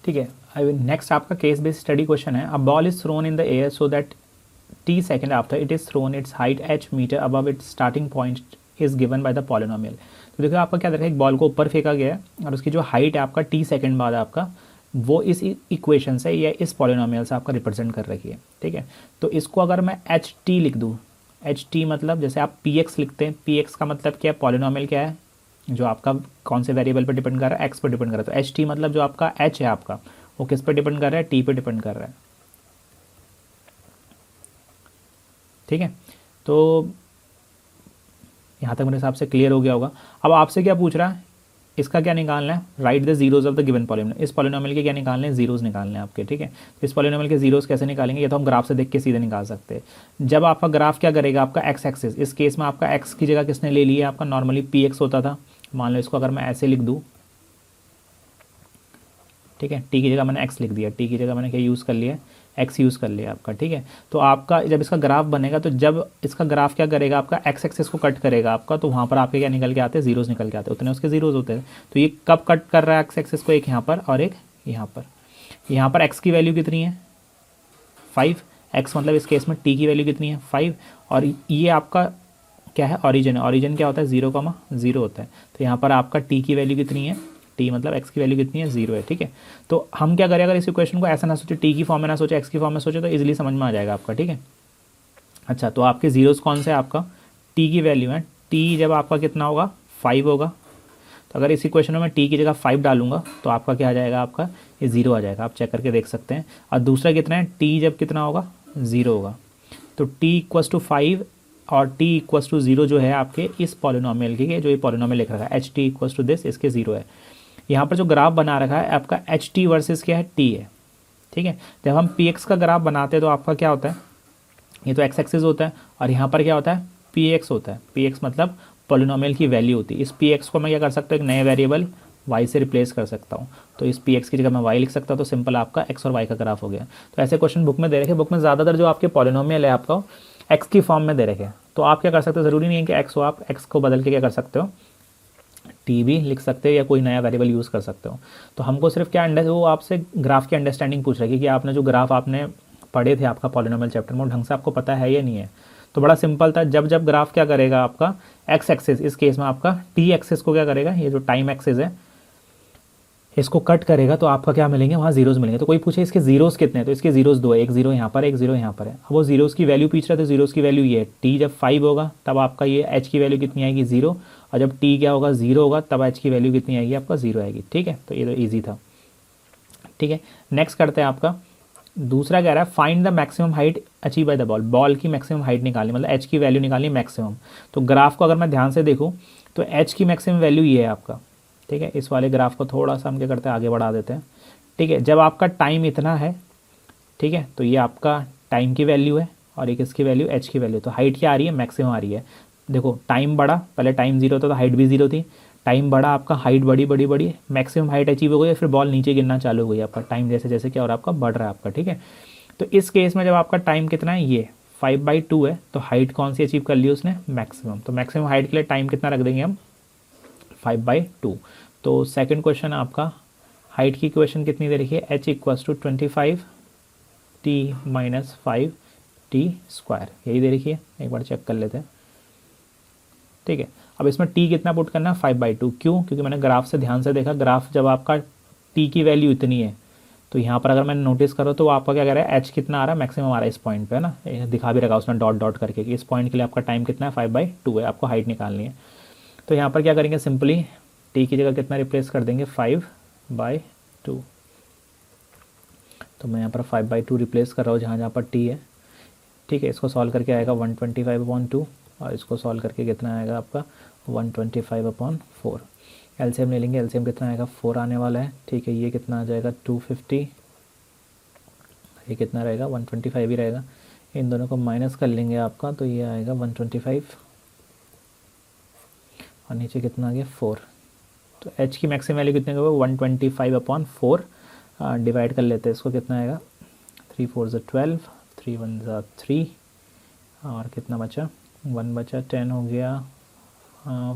ठीक है। I next आपका केस बेस्ड स्टडी क्वेश्चन है, a ball is thrown in the air so that t second after it is thrown its height h metre above its starting point is given by the polynomial. तो देखो आपका क्या देखा, एक ball को ऊपर फेंका गया है और उसकी जो हाइट है आपका t सेकेंड बाद आपका वो इस इक्वेशन से या इस पॉलिनोमियल से आपका रिप्रेजेंट कर रखी है। ठीक है, तो इसको अगर मैं एच टी लिख दूँ, एच टी मतलब जैसे आप पी एक्स लिखते हैं, पी एक्स का मतलब क्या है, पॉलिनोमियल क्या है जो आपका कौन से वेरिएबल पर डिपेंड कर रहा है, एक्स पर डिपेंड कर रहा है। तो एच टी मतलब जो आपका एच है आपका वो किस पर डिपेंड कर रहा है, टी पे डिपेंड कर रहा है। ठीक है, तो यहाँ तक मेरे हिसाब से क्लियर हो गया होगा। अब आपसे क्या पूछ रहा है, इसका क्या निकालना है, right the zeros of the given polynomial. इस पॉलिनोमियल के क्या निकालने हैं, जीरोज निकालने हैं आपके। ठीक है, तो इस पॉलिनोमियल के जीरोज कैसे निकालेंगे, ये तो हम ग्राफ से देख के सीधे निकाल सकते हैं। जब आपका ग्राफ क्या करेगा, आपका एक्स एक्सिस, इस केस में आपका एक्स की जगह किसने ले लिया, आपका नॉर्मली पी एक्स होता था। मान लो इसको अगर मैं ऐसे लिख दूँ, ठीक है, टी की जगह मैंने एक्स लिख दिया, टी की जगह मैंने क्या यूज़ कर लिया, एक्स यूज़ कर लिया आपका। ठीक है, तो आपका जब इसका ग्राफ बनेगा तो जब इसका ग्राफ क्या करेगा, आपका एक्स एक्सेस को कट करेगा आपका, तो वहाँ पर आपके क्या निकल के आते हैं, जीरोज़ निकल के आते हैं, उतने उसके जीरोज़ होते हैं। तो ये कब कट कर रहा है एक्स एक्सेस को, एक यहाँ पर और एक यहाँ पर। यहाँ पर एक्स की वैल्यू कितनी है 5, एक्स मतलब इस केस में टी की वैल्यू कितनी है 5, और ये आपका क्या है, ऑरिजिन है। ऑरिजिन क्या होता है, 0,0 होता है। तो यहाँ पर आपका टी की वैल्यू कितनी है, टी मतलब एक्स की वैल्यू कितनी है, 0 है। ठीक है, तो हम क्या करें, अगर इस इक्वेशन को ऐसा ना सोचे, टी की फॉर्म में ना सोचे, एक्स की फॉर्म में सोचे, तो इजीली समझ में आ जाएगा आपका। ठीक है, अच्छा, तो आपके जीरोस कौन से, आपका टी की वैल्यू है, टी जब आपका कितना होगा 5 होगा, तो अगर इस इक्वेशन में मैं टी की जगह 5 डालूंगा तो आपका क्या आ जाएगा, आपका ये 0 आ जाएगा। आप चेक करके देख सकते हैं। और दूसरा कितना है, टी जब कितना होगा 0 होगा, तो टी इक्वस टू 5 और t इक्वस टू 0 जो है आपके इस पॉलिनोमियल के, जो ये पॉलिनोमियल लिख रखा है H T equals to this, इसके 0 है। यहाँ पर जो ग्राफ बना रखा है आपका एच टी वर्सेस क्या है, t है। ठीक है, जब हम पी एक्स का ग्राफ बनाते हैं तो आपका क्या होता है, ये तो एक्स एक्सिस होता है और यहाँ पर क्या होता है, पी एक्स होता है। पी एक्स मतलब पॉलिनोमियल की वैल्यू होती है। इस पी एक्स को मैं क्या कर सकता हूँ, एक नए वेरिएबल y से रिप्लेस कर सकता हूँ। तो इस पी एक्स की जगह मैं y लिख सकता हूँ, तो सिंपल आपका x और y का ग्राफ हो गया। तो ऐसे क्वेश्चन बुक में दे रखे, बुक में ज़्यादातर जो आपके पॉलिनोमियल है आपका x की फॉर्म में दे रखे। तो आप क्या कर सकते हो, ज़रूरी नहीं है कि x हो, आप x को बदल के क्या कर सकते हो, टी भी लिख सकते हो या कोई नया वेरिएबल यूज़ कर सकते हो। तो हमको सिर्फ क्या वो आपसे ग्राफ की अंडरस्टैंडिंग पूछ रही है कि आपने जो ग्राफ आपने पढ़े थे आपका पॉलिनोमियल चैप्टर में, ढंग से आपको पता है या नहीं है। तो बड़ा सिंपल था, जब जब ग्राफ क्या करेगा आपका एक्स एक्सिस, इस केस में आपका टी एक्सिस को क्या करेगा, ये जो टाइम एक्सिस है इसको कट करेगा, तो आपका क्या मिलेंगे, वहाँ जीरोस मिलेंगे। तो कोई पूछे इसके जीरोस कितने हैं, तो इसके जीरोस 2 है, एक जीरो यहाँ पर, एक जीरो यहाँ पर है। अब वो जीरोस की वैल्यू पूछ रहा है, तो जीरोस की वैल्यू ये है, टी जब 5 होगा तब आपका ये एच की वैल्यू कितनी आएगी 0, और जब टी क्या होगा 0 होगा तब एच की वैल्यू कितनी आएगी, आपका 0 आएगी। ठीक है, तो ये तो ईजी था। ठीक है, नेक्स्ट करते हैं आपका दूसरा कह रहा है find the maximum height achieve by the ball. Ball की मैक्सिमम हाइट निकालनी, मतलब एच की वैल्यू निकालनी मैक्सिमम। तो ग्राफ को अगर मैं ध्यान से देखूँ तो एच की मैक्सिमम वैल्यू ये है आपका। ठीक है, इस वाले ग्राफ को थोड़ा सा हम क्या करते हैं, आगे बढ़ा देते हैं। ठीक है, जब आपका टाइम इतना है, ठीक है, तो ये आपका टाइम की वैल्यू है और एक इसकी वैल्यू एच की वैल्यू। तो हाइट क्या आ रही है, मैक्सिमम आ रही है। देखो टाइम बढ़ा, पहले टाइम 0 था तो हाइट भी 0 थी, टाइम बढ़ा आपका हाइट बड़ी बड़ी बड़ी, मैक्सिमम हाइट अचीव हो गई, फिर बॉल नीचे गिरना चालू हो गई आपका, टाइम जैसे जैसे क्या और आपका बढ़ रहा है आपका। ठीक है, तो इस केस में जब आपका टाइम कितना है, ये 5/2 है, तो हाइट कौन सी अचीव कर ली उसने, मैक्सिमम। तो मैक्सिमम हाइट के लिए टाइम कितना रख देंगे हम, 5/2। तो सेकंड क्वेश्चन आपका हाइट की इक्वेशन कितनी दे रखी है, h इक्वल्स टू 25t-5t², यही दे रखी है, एक बार चेक कर लेते हैं। ठीक है, अब इसमें t कितना पुट करना है, 5/2। क्यों, क्योंकि मैंने ग्राफ से ध्यान से देखा, ग्राफ जब आपका t की वैल्यू इतनी है तो यहाँ पर अगर मैंने नोटिस करो तो आपका क्या कह रहा है, h कितना आ रहा है, मैक्सिमम आ रहा है इस पॉइंट पे, है ना, दिखा भी रखा उसने डॉट डॉट करके कि इस पॉइंट के लिए आपका टाइम कितना है, 5/2 है, आपको हाइट निकालनी है। तो यहाँ पर क्या करेंगे, सिंपली t की जगह कितना रिप्लेस कर देंगे, 5/2। तो मैं यहाँ पर 5/2 रिप्लेस कर रहा हूँ जहाँ जहाँ पर t है। ठीक है, इसको सॉल्व करके आएगा 125/2 और इसको सॉल्व करके कितना आएगा आपका 125/4। एलसीएम ले लेंगे, एलसीएम कितना आएगा 4 आने वाला है। ठीक है, ये कितना आ जाएगा 250, ये कितना रहेगा 125 ही रहेगा। इन दोनों को माइनस कर लेंगे आपका, तो ये आएगा 125 और नीचे कितना आ गया 4। तो h की मैक्सिमम वैल्यू कितने होगा 125/4, डिवाइड कर लेते हैं इसको, कितना आएगा 3 4 12, 3 1 3 और कितना बचा 1 बचा, 10 हो गया,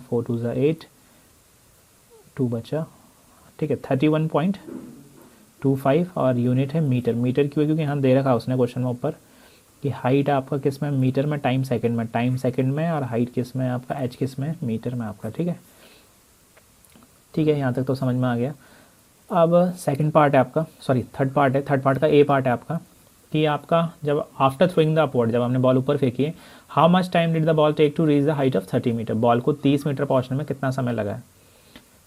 4 2 8, 2 बचा। ठीक है, 31.2 25 और यूनिट है मीटर। मीटर क्यों है? क्योंकि यहाँ दे रखा है उसने क्वेश्चन में ऊपर कि हाइट आपका किस में, मीटर में, टाइम सेकंड में, टाइम सेकंड में, और हाइट किस में आपका, एच किस में, मीटर में आपका। ठीक है, ठीक है, यहाँ तक तो समझ में आ गया। अब सेकंड पार्ट है आपका, सॉरी थर्ड पार्ट है, थर्ड पार्ट का ए पार्ट है आपका कि आपका जब आफ्टर थ्रोइंग द अपवर्ड, जब हमने बॉल ऊपर फेंकी है, how much time did the ball take to reach the height of 30 metre, ball को 30 मीटर पहुँचने में कितना समय लगा है।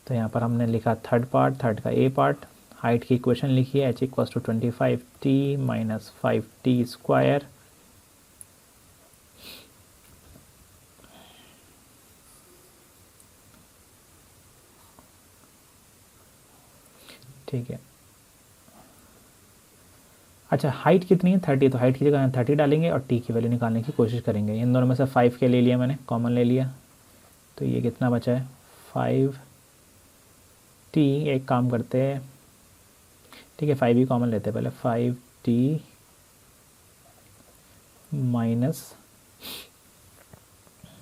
तो यहाँ पर हमने लिखा थर्ड पार्ट, थर्ड का ए पार्ट, हाइट की इक्वेशन लिखी है H equals to 25t minus 5t square, ठीक है। अच्छा, हाइट कितनी है 30, तो हाइट की जगह 30 डालेंगे और टी की वैल्यू निकालने की कोशिश करेंगे। इन दोनों में से 5 के ले लिया मैंने, कॉमन ले लिया, तो ये कितना बचा है 5t। एक काम करते हैं, ठीक है 5 ही कॉमन लेते हैं पहले, 5t माइनस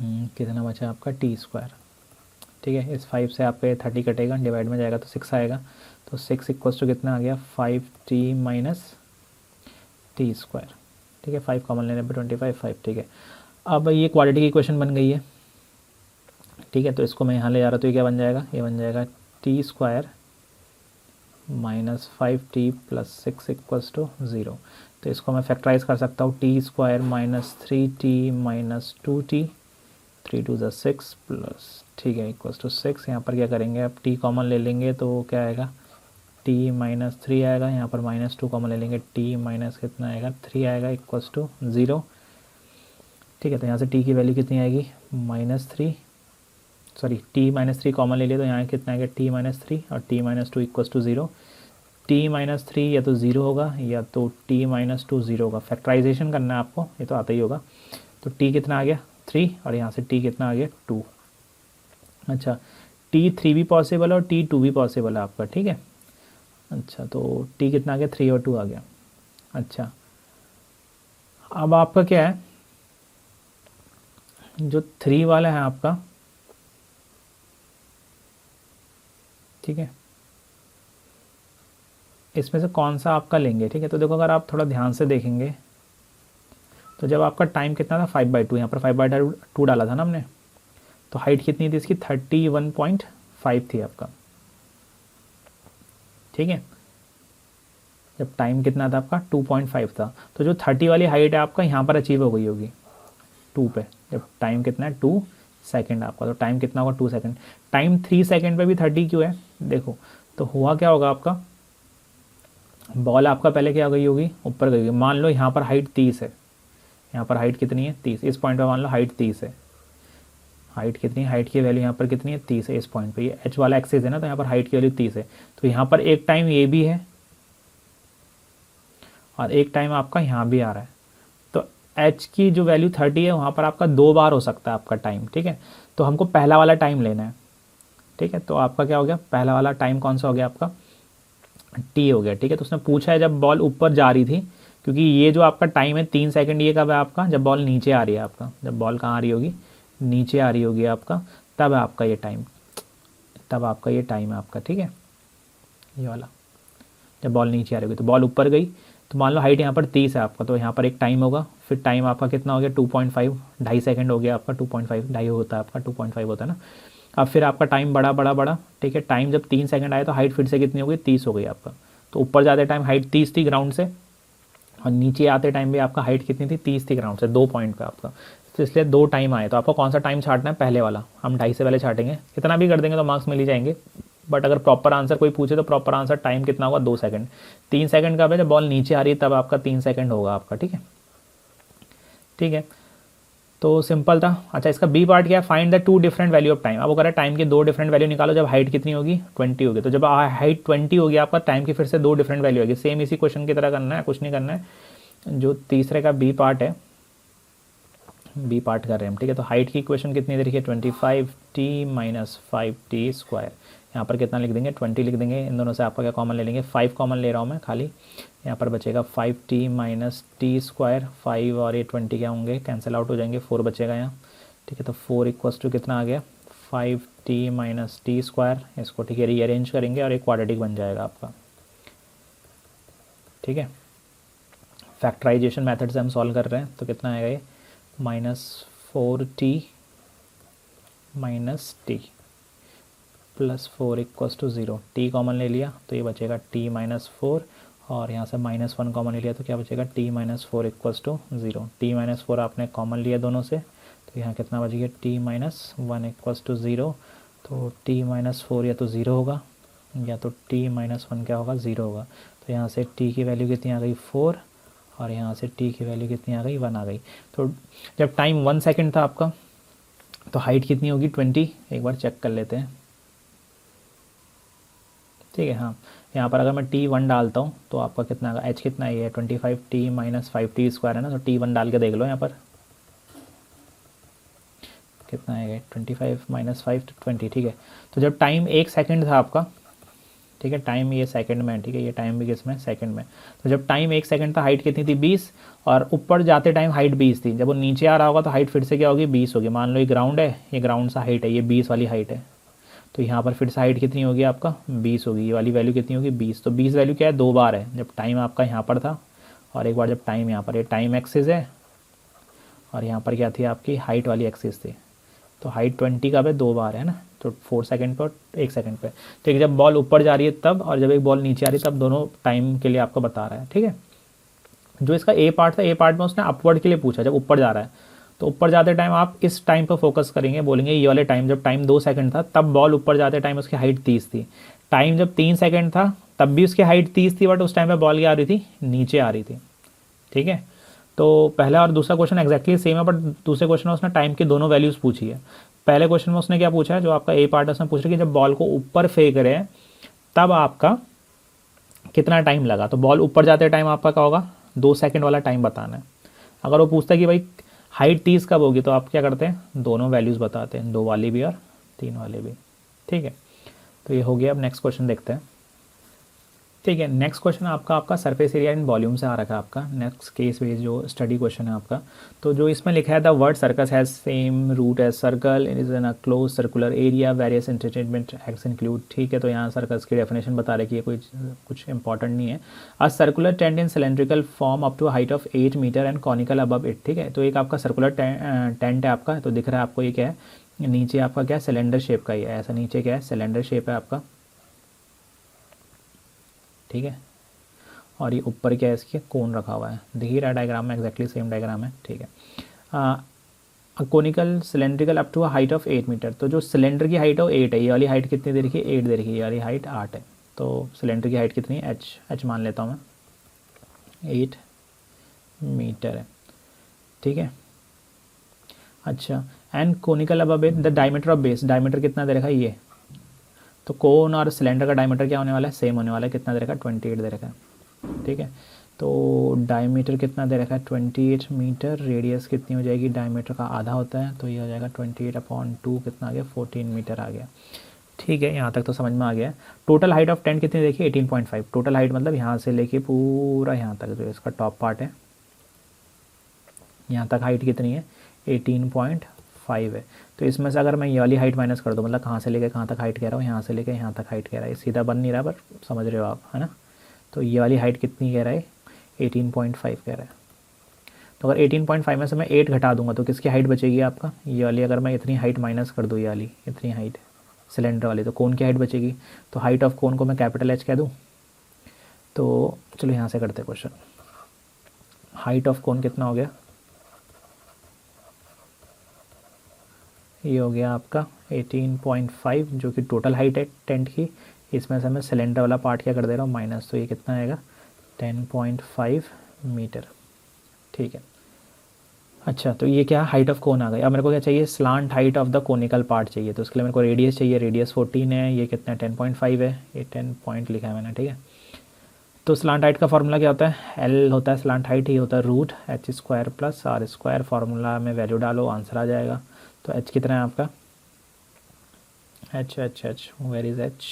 कितना बचा आपका टी स्क्वायर। ठीक है, इस 5 से आपके 30 कटेगा, डिवाइड में जाएगा तो 6 आएगा, तो 6 इक्वल्स टू कितना आ गया 5t माइनस टी स्क्वायर। ठीक है, 5 कॉमन लेने पे 25, 5। ठीक है, अब ये क्वाड्रेटिक इक्वेशन बन गई है। ठीक है, तो इसको मैं यहाँ ले जा रहा हूँ, तो ये क्या बन जाएगा, ये बन जाएगा T square minus 5t plus 6 equals to 0। तो इसको मैं फैक्टराइज कर सकता हूँ, T square minus 3t minus 2t, 3 twos 6 plus, ठीक है, इक्वल्स टू 6। यहाँ पर क्या करेंगे, अब t कॉमन ले लेंगे तो क्या आएगा t माइनस 3 आएगा, यहाँ पर माइनस 2 कॉमन ले लेंगे, t माइनस कितना आएगा 3 आएगा, इक्वल्स टू 0। ठीक है, तो यहाँ से t की वैल्यू कितनी आएगी -3, सॉरी t माइनस 3 कॉमन ले लिया तो यहाँ कितना आएगा t माइनस 3 और t minus 2 equals to 0। t minus 3 या तो 0 होगा या तो t माइनस 2 0 होगा। फैक्टराइजेशन करना है आपको, ये तो आता ही होगा। तो t कितना आ गया 3 और यहाँ से t कितना आ गया 2। अच्छा, t3 भी पॉसिबल और t2 भी पॉसिबल है आपका। ठीक है, अच्छा तो t कितना आ गया 3 और 2 आ गया। अच्छा, अब आपका क्या है, जो 3 वाला है आपका, ठीक है, इसमें से कौन सा आपका लेंगे। ठीक है, तो देखो अगर आप थोड़ा ध्यान से देखेंगे तो जब आपका टाइम कितना था 5/2, यहाँ पर 5/2 डाला था ना हमने, तो हाइट कितनी थी इसकी 31.5 थी आपका। ठीक है, जब टाइम कितना था आपका 2.5 था, तो जो 30 वाली हाइट है आपका यहाँ पर अचीव हो गई होगी 2 पे, जब टाइम कितना है 2 सेकेंड आपका, तो टाइम कितना होगा 2 सेकेंड। टाइम 3 सेकेंड पे भी 30 क्यों है, देखो तो हुआ क्या होगा आपका, बॉल आपका पहले क्या गई होगी ऊपर गई होगी। मान लो यहाँ पर हाइट 30 है, यहाँ पर हाइट कितनी है 30, इस पॉइंट पे मान लो हाइट 30 है, हाइट कितनी है, हाइट की वैल्यू यहाँ पर कितनी है 30 है इस पॉइंट पे, ये एच वाला एक्सिस है ना, तो यहाँ पर हाइट की वैल्यू 30 है। तो यहाँ पर एक टाइम ये भी है और एक टाइम आपका यहाँ भी आ रहा है, तो एच की जो वैल्यू 30 है वहाँ पर आपका 2 बार हो सकता है आपका टाइम। ठीक है, तो हमको पहला वाला टाइम लेना है। ठीक है, तो आपका क्या हो गया, पहला वाला टाइम कौन सा हो गया आपका टी हो गया। ठीक है, तो उसने पूछा है जब बॉल ऊपर जा रही थी, क्योंकि ये जो आपका टाइम है 3 सेकंड, ये कब है आपका, जब बॉल नीचे आ रही है आपका, जब बॉल कहाँ आ रही होगी नीचे आ रही होगी आपका, तब है आपका ये टाइम, तब आपका ये टाइम है आपका। ठीक है, ये वाला जब बॉल नीचे आ रही होगी, तो बॉल ऊपर गई, तो मान लो हाइट यहाँ पर 30 है आपका, तो यहाँ पर एक टाइम होगा, फिर टाइम आपका कितना हो गया 2.5, 2.5 सेकंड हो गया आपका, 2.5 ढाई होता है आपका, 2.5 होता है ना। अब फिर आपका टाइम बढ़ा बढ़ा बढ़ा, ठीक है, टाइम जब 3 सेकंड आया तो हाइट फिर से कितनी हो गई 30 हो गई आपका। तो ऊपर जाते टाइम हाइट 30 थी ग्राउंड से, और नीचे आते टाइम भी आपका हाइट कितनी थी 30 थी ग्राउंड से, 2 पॉइंट पे आपका। तो इसलिए 2 टाइम आए, तो आपको कौन सा टाइम छाटना है, पहले वाला। हम 2.5 से पहले छाटेंगे, इतना भी कर देंगे तो मार्क्स मिल ही जाएंगे, बट अगर प्रॉपर आंसर कोई पूछे तो प्रॉपर आंसर टाइम कितना होगा 2 सेकंड। 3 सेकंड का है जब बॉल नीचे आ रही है, तब आपका 3 सेकंड होगा आपका। ठीक है, ठीक है, तो सिंपल था। अच्छा, इसका बी पार्ट क्या है, find the 2 different value of time. अब वो कह रहा है टाइम की 2 डिफरेंट वैल्यू निकालो जब हाइट कितनी होगी 20 होगी। तो जब हाइट 20 होगी आपका, टाइम की फिर से 2 डिफरेंट वैल्यू होगी। सेम इसी क्वेश्चन की तरह करना है, कुछ नहीं करना है। जो तीसरे का बी पार्ट है, बी पार्ट कर रहे हैं हम। ठीक है, तो हाइट की इक्वेशन कितनी दे रखी है 25t माइनस 5t स्क्वायर। यहाँ पर कितना लिख देंगे 20 लिख देंगे, इन दोनों से आपका क्या कॉमन ले लेंगे 5 कॉमन ले रहा हूँ मैं खाली। यहाँ पर बचेगा 5t माइनस टी स्क्वायर, 5 और ये 20 क्या होंगे कैंसिल आउट हो जाएंगे, 4 बचेगा यहाँ। ठीक है, तो 4 इक्वल्स टू कितना आ गया 5t माइनस टी स्क्वायर। इसको ठीक है रीअरेंज करेंगे और एक क्वाड्रेटिक बन जाएगा आपका। ठीक है। फैक्टराइजेशन मेथड से हम सॉल्व कर रहे हैं, तो कितना आएगा ये -4t minus T plus 4 equals to 0। T common ले लिया तो ये बचेगा t-4, और यहाँ से -1 कॉमन ले लिया तो क्या बचेगा t-4 इक्वल्स टू 0। t-4 आपने कॉमन लिया दोनों से, तो यहाँ कितना बच गया t-1 इक्वल्स टू 0। तो t-4 या तो 0 होगा या तो t-1 क्या होगा 0 होगा। तो यहाँ से t की वैल्यू कितनी आ गई 4, और यहाँ से t की वैल्यू कितनी आ गई 1 आ गई। तो जब टाइम 1 सेकेंड था आपका तो हाइट कितनी होगी 20, एक बार चेक कर लेते हैं। ठीक है, हाँ यहाँ पर अगर मैं t1 डालता हूँ तो आपका कितना आएगा, h कितना है 25t-5t² है ना, तो t1 डाल के देख लो यहाँ पर कितना आएगा 25 - 5 तो 20। ठीक है, तो जब टाइम 1 सेकंड था आपका, ठीक है टाइम ये सेकंड में, ठीक है ये टाइम भी किसमें सेकंड में, तो जब टाइम 1 सेकंड था हाइट कितनी थी 20, और ऊपर जाते टाइम हाइट 20 थी। जब वो नीचे आ रहा होगा तो हाइट फिर से क्या होगी 20 होगी। मान लो ये ग्राउंड है, ये ग्राउंड सा हाइट है, ये 20 वाली हाइट है, तो यहाँ पर फिर से हाइट कितनी होगी आपका 20 होगी। ये वाली वैल्यू कितनी होगी 20। तो 20 वैल्यू क्या है 2 बार है, जब टाइम आपका यहाँ पर था और एक बार जब टाइम यहाँ पर, ये टाइम एक्सिस है और यहाँ पर क्या थी आपकी हाइट वाली एक्सिस थी। तो हाइट 20 का पे 2 बार है ना, तो 4 सेकंड पर 1 सेकंड पे। ठीक है, जब बॉल ऊपर जा रही है तब, और जब एक बॉल नीचे आ रही है तब, दोनों टाइम के लिए आपको बता रहा है। ठीक है, जो इसका ए पार्ट था, ए पार्ट में उसने अपवर्ड के लिए पूछा, जब ऊपर जा रहा है तो ऊपर जाते टाइम आप इस टाइम पर फोकस करेंगे, बोलेंगे ये वाले टाइम, जब टाइम 2 सेकंड था तब बॉल ऊपर जाते टाइम उसकी हाइट 30 थी। टाइम जब 3 सेकंड था तब भी उसकी हाइट 30 थी, बट उस टाइम पे बॉल क्या आ रही थी नीचे आ रही थी। ठीक है, तो पहला और दूसरा क्वेश्चन एक्जैक्टली सेम है, बट दूसरे क्वेश्चन में उसने टाइम की दोनों वैल्यूज पूछी है। पहले क्वेश्चन में उसने क्या पूछा है, जो आपका ए पार्ट है उसने पूछा कि जब बॉल को ऊपर फेंक रहे हैं तब आपका कितना टाइम लगा। तो बॉल ऊपर जाते टाइम आपका क्या होगा 2 सेकंड वाला टाइम बताना है। अगर वो पूछता है कि भाई हाइट 30 कब होगी, तो आप क्या करते हैं दोनों वैल्यूज़ बताते हैं, 2 वाली भी और 3 वाली भी। ठीक है, तो ये हो गया। अब नेक्स्ट क्वेश्चन देखते हैं। ठीक है, नेक्स्ट क्वेश्चन आपका सरफेस एरिया इन वॉल्यूम से आ रखा है आपका। नेक्स्ट केस बेस्ड जो स्टडी क्वेश्चन है आपका, तो जो इसमें लिखा है the word circus has same root as circle, it is in a close circular area, various entertainment acts include. ठीक है, तो यहाँ सर्कस की डेफिनेशन बता रहे कि ये कोई कुछ इंपॉर्टेंट नहीं है। A circular tent in cylindrical form up to height of 8 metre and conical above it. ठीक है, तो एक आपका सर्कुलर टेंट है आपका, तो दिख रहा है आपको ये क्या है, नीचे आपका क्या सिलेंडर शेप का ही है, ऐसा नीचे क्या है सिलेंडर शेप है आपका। ठीक है, और ये ऊपर क्या है इसके कोन रखा हुआ है, दिख ही रहा डायग्राम में, एक्जैक्टली सेम डायग्राम है। ठीक है, conical cylindrical up to height of 8 metre. तो जो सिलेंडर की हाइट है वो 8 है, ये वाली हाइट कितनी दे रखी है 8 दे रखी है, ये वाली हाइट 8 है। तो सिलेंडर की हाइट कितनी है एच मान लेता हूँ मैं 8 मीटर है। ठीक है, अच्छा, एंड कोनिकल अब the diameter of base, diameter कितना दे रखा है ये, तो कोन और सिलेंडर का डायमीटर क्या होने वाला है सेम होने वाला है, कितना दे रखा है 28 दे रखा है। ठीक है, तो डायमीटर कितना दे रखा है 28 मीटर, रेडियस कितनी हो जाएगी डायमीटर का आधा होता है, तो ये हो जाएगा 28/2, कितना आ गया 14 मीटर आ गया। ठीक है, यहाँ तक तो समझ में आ गया। टोटल हाइट ऑफ टेंट कितनी देखिए 18.5, टोटल हाइट मतलब यहाँ से लेके पूरा यहाँ तक जो इसका टॉप पार्ट है यहाँ तक हाइट कितनी है 18.5 है। तो इसमें से अगर मैं ये वाली हाइट माइनस कर दूँ, मतलब कहाँ से लेके कहाँ तक हाइट कह रहा हूँ, यहाँ से लेके यहाँ तक हाइट कह रहा है, सीधा बन नहीं रहा पर समझ रहे हो आप, है ना। तो ये वाली हाइट कितनी कह रहा है 18.5 कह रहा है। तो अगर 18.5 में से मैं 8 घटा दूंगा तो किसकी हाइट बचेगी आपका ये वाली, अगर मैं इतनी हाइट माइनस कर दूँ, ये वाली इतनी हाइट सिलेंडर वाली, तो कोन की हाइट बचेगी। तो हाइट ऑफ कोन को मैं कैपिटल एच कह दूँ। तो चलो यहाँ से करते क्वेश्चन, हाइट ऑफ कोन कितना हो गया, ये हो गया आपका 18.5 जो कि टोटल हाइट है टेंट की। इसमें से मैं सिलेंडर वाला पार्ट क्या कर दे रहा हूँ माइनस, तो ये कितना आएगा 10.5 मीटर। ठीक है, अच्छा, तो ये क्या हाइट ऑफ कोन आ गई। अब मेरे को क्या चाहिए slant height of the conical part चाहिए, तो उसके लिए मेरे को रेडियस चाहिए, रेडियस 14 है, ये कितना 10.5 है, ये 10 पॉइंट लिखा है मैंने। ठीक है, तो स्लांट हाइट का फार्मूला क्या होता है, एल होता है स्लांट हाइट, ये होता है root H square plus R square, formula में वैल्यू डालो आंसर आ जाएगा। तो एच कितना है आपका एच वेयर इज एच।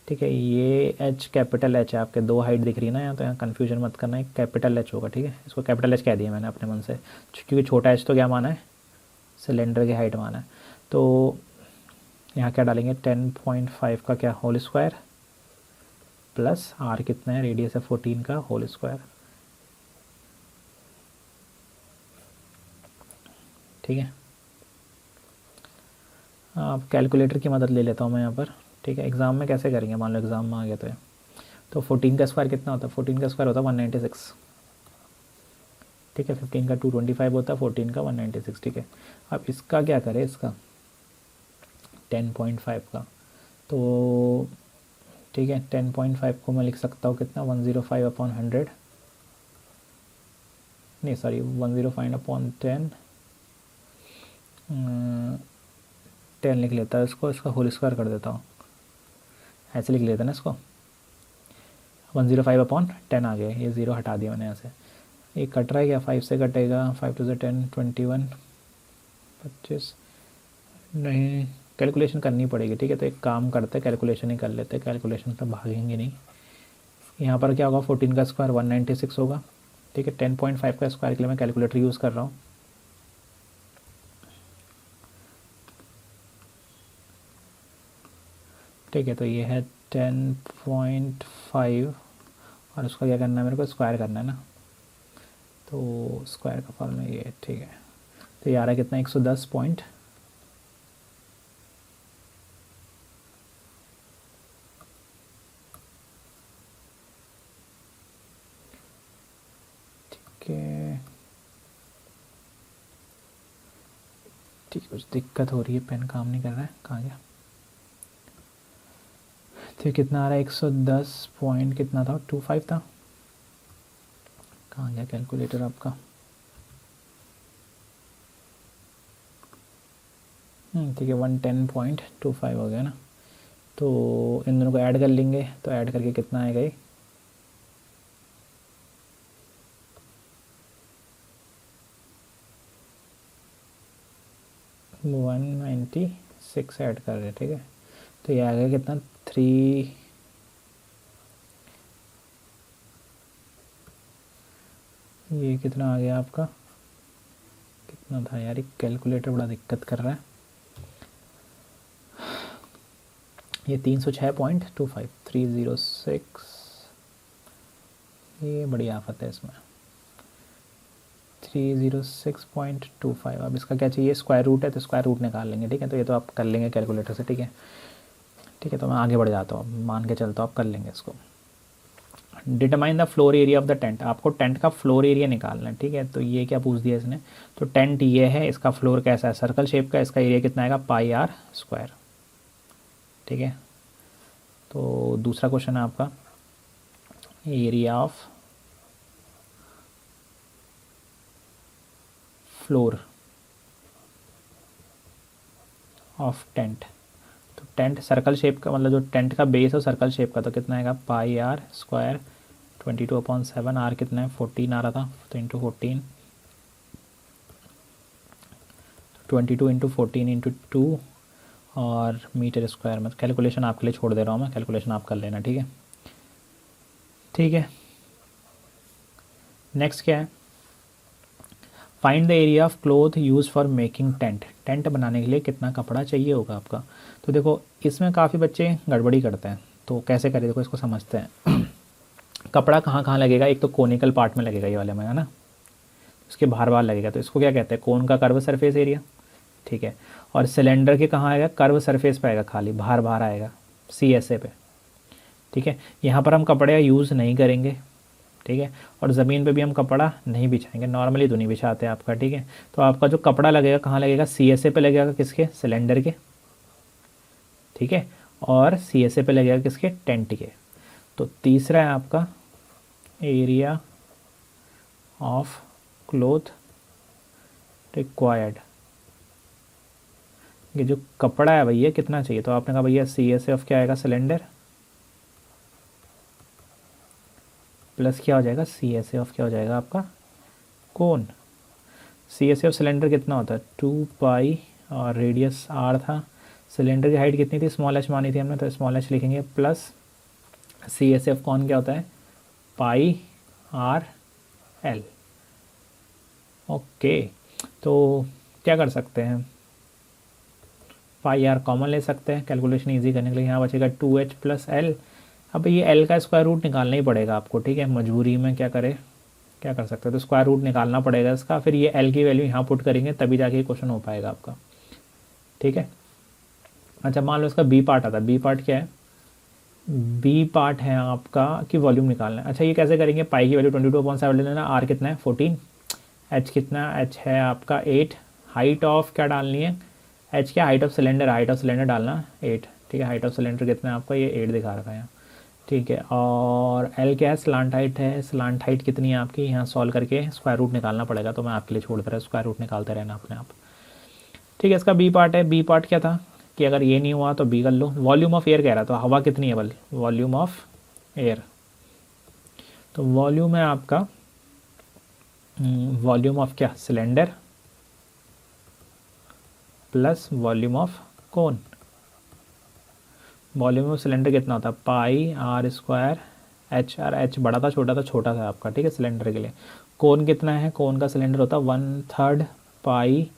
ठीक है, ये एच कैपिटल एच है, आपके 2 हाइट दिख रही है ना यहाँ, तो यहाँ कन्फ्यूजन मत करना है, कैपिटल एच होगा। ठीक है, इसको कैपिटल एच कह दिया मैंने अपने मन से, क्योंकि छोटा एच तो क्या माना है सिलेंडर की हाइट माना है। तो यहाँ क्या डालेंगे 10.5 का क्या होल स्क्वायर प्लस आर कितना है, रेडियस है 14 का होल स्क्वायर। ठीक है, अब कैलकुलेटर की मदद ले लेता हूँ मैं यहाँ पर। ठीक है, एग्ज़ाम में कैसे करेंगे, मान लो एग्ज़ाम में आ गया तो 14 का स्क्वायर कितना होता है, 14 का स्क्वायर होता है 196। ठीक है, 15 का 225 होता है, 14 का 196। ठीक है, अब इसका क्या करें, इसका 10.5 का, तो ठीक है 10.5 को मैं लिख सकता हूँ कितना, 105/100, नहीं सॉरी 105/10, 10 लिख लेता है इसको, इसका होल स्क्वायर कर देता हूँ, ऐसे लिख लेते हैं ना इसको, 105/10 आ गया, ये ज़ीरो हटा दिया मैंने यहाँ से। ये कट रहा है क्या, 5 से कटेगा, 5 2 10, 21, 25, नहीं कैलकुलेशन करनी पड़ेगी। ठीक है, तो एक काम करते हैं, कैलकुलेशन ही कर लेते हैं, कैलकुलेशन तो भागेंगे नहीं। यहाँ पर क्या होगा, 14 का स्क्वायर 196 होगा। ठीक है, 10.5 का स्क्वायर के लिए मैं कैलकुलेटर यूज़ कर रहा हूँ। ठीक है, तो ये है 10.5 और उसका क्या करना है, मेरे को स्क्वायर करना है ना, तो स्क्वायर का फॉर्मूला ये है। ठीक है, तो ये आ रहा है कितना, 110 पॉइंट, ठीक, कुछ दिक्कत हो रही है, पेन काम नहीं कर रहा है, कहाँ गया। तो कितना आ रहा है, 110 पॉइंट कितना था, 25 था, कहाँ गया कैलकुलेटर आपका। ठीक है, 110.25 हो गया ना, तो इन दोनों को ऐड कर लेंगे, तो ऐड करके कितना आएगा ये, 196 ऐड कर रहे हैं। ठीक है, तो ये आ गया कितना, 3, ये कितना आ गया आपका, कितना था यार, ये कैलकुलेटर बड़ा दिक्कत कर रहा है, ये 306.25, 306, ये बड़ी आफत है इसमें, 306.25। अब इसका क्या चाहिए, स्क्वायर रूट है, तो स्क्वायर रूट निकाल लेंगे। ठीक है, तो ये तो आप कर लेंगे कैलकुलेटर से। ठीक है, ठीक है, तो मैं आगे बढ़ जाता हूँ, मान के चलता हूँ आप कर लेंगे इसको। Determine the floor area of the tent, आपको टेंट का फ्लोर एरिया निकालना है। ठीक है, तो ये क्या पूछ दिया इसने, तो टेंट ये है, इसका फ्लोर कैसा है, सर्कल शेप का, इसका एरिया कितना आएगा, πr²। ठीक है, तो दूसरा क्वेश्चन है आपका, area of floor of tent, तो टेंट सर्कल शेप का, मतलब जो टेंट का बेस है सर्कल शेप का, तो कितना आएगा, πr², 22/7, आर कितना है 14 आ रहा था, तो इंटू 14, 22 इंटू 14 इंटू 2 और मीटर स्क्वायर में। कैलकुलेशन आपके लिए छोड़ दे रहा हूँ मैं, कैलकुलेशन आप कर लेना। ठीक है, ठीक है, नेक्स्ट क्या है, find the area of cloth use for making tent, tent बनाने के लिए कितना कपड़ा चाहिए होगा आपका। तो देखो इसमें काफ़ी बच्चे गड़बड़ी करते हैं, तो कैसे करें, देखो इसको समझते हैं। कपड़ा कहाँ कहाँ लगेगा, एक तो कोनिकल पार्ट में लगेगा, ये वाले में है ना, उसके बाहर बाहर लगेगा, तो इसको क्या कहते हैं, कोन का कर्व सरफेस एरिया। ठीक है, और सिलेंडर के कहाँ आएगा, कर्व सरफेस पे आएगा, खाली बाहर बाहर आएगा, CSA पे। ठीक है, यहाँ पर हम कपड़े यूज़ नहीं करेंगे। ठीक है, और ज़मीन पे भी हम कपड़ा नहीं बिछाएंगे, नॉर्मली तो नहीं बिछाते आपका। ठीक है, तो आपका जो कपड़ा लगेगा कहाँ लगेगा, CSA पे लगेगा, किसके, सिलेंडर के। ठीक है, और CSA पे लगेगा किसके, टेंट के। तो तीसरा है आपका एरिया ऑफ क्लोथ रिक्वायर्ड, ये जो कपड़ा है भैया कितना चाहिए, तो आपने कहा भैया CSA ऑफ क्या आएगा, सिलेंडर, प्लस क्या हो जाएगा, CSA ऑफ क्या हो जाएगा आपका, कोन। CSA ऑफ सिलेंडर कितना होता है, 2 और रेडियस r था, सिलेंडर की हाइट कितनी थी, स्मॉल h मानी थी हमने, तो स्मॉल h लिखेंगे, प्लस CSA ऑफ कौन क्या होता है, πr/l। ओके, तो क्या कर सकते हैं, πr कॉमन ले सकते हैं कैलकुलेशन ईजी करने के लिए, यहाँ बचेगा 2h + l, अब ये एल का स्क्वायर रूट निकालना ही पड़ेगा आपको, ठीक है, मजबूरी में क्या करें, क्या कर सकते हैं, तो स्क्वायर रूट निकालना पड़ेगा इसका, फिर ये एल की वैल्यू यहाँ पुट करेंगे तभी जाके क्वेश्चन हो पाएगा आपका, ठीक है। अच्छा मान लो इसका बी पार्ट आता है, बी पार्ट क्या है, बी पार्ट है आपका कि वॉल्यूम निकालना है। अच्छा ये कैसे करेंगे, पाई की वैल्यू 22/7 ले लेना, आर कितना है 14, एच कितना, एच है आपका 8, हाइट ऑफ क्या डालनी है, एच क्या, height of cylinder, height of cylinder डालना 8, ठीक है, हाइट ऑफ सिलेंडर कितना है आपका, ये 8 दिखा रखा है यहाँ, ठीक है। और एल क्या है, स्लांट हाइट है, स्लांट हाइट कितनी है आपकी, यहाँ सॉल्व करके स्क्वायर रूट निकालना पड़ेगा, तो मैं आपके लिए छोड़ दे रहा हूँ, स्क्वायर रूट निकालते रहना अपने आप, ठीक है। इसका बी पार्ट है, बी पार्ट क्या था कि अगर ये नहीं हुआ तो बी कर लो, वॉल्यूम ऑफ एयर कह रहा, तो हवा कितनी है, वॉल्यूम ऑफ एयर, तो वॉल्यूम है आपका वॉल्यूम ऑफ क्या, cylinder plus volume of cone, volume of cylinder कितना होता है, pi r square h, r h बड़ा था छोटा था आपका, ठीक है, सिलेंडर के लिए। कोन कितना है, कोन का सिलेंडर होता है 1/3 पाई,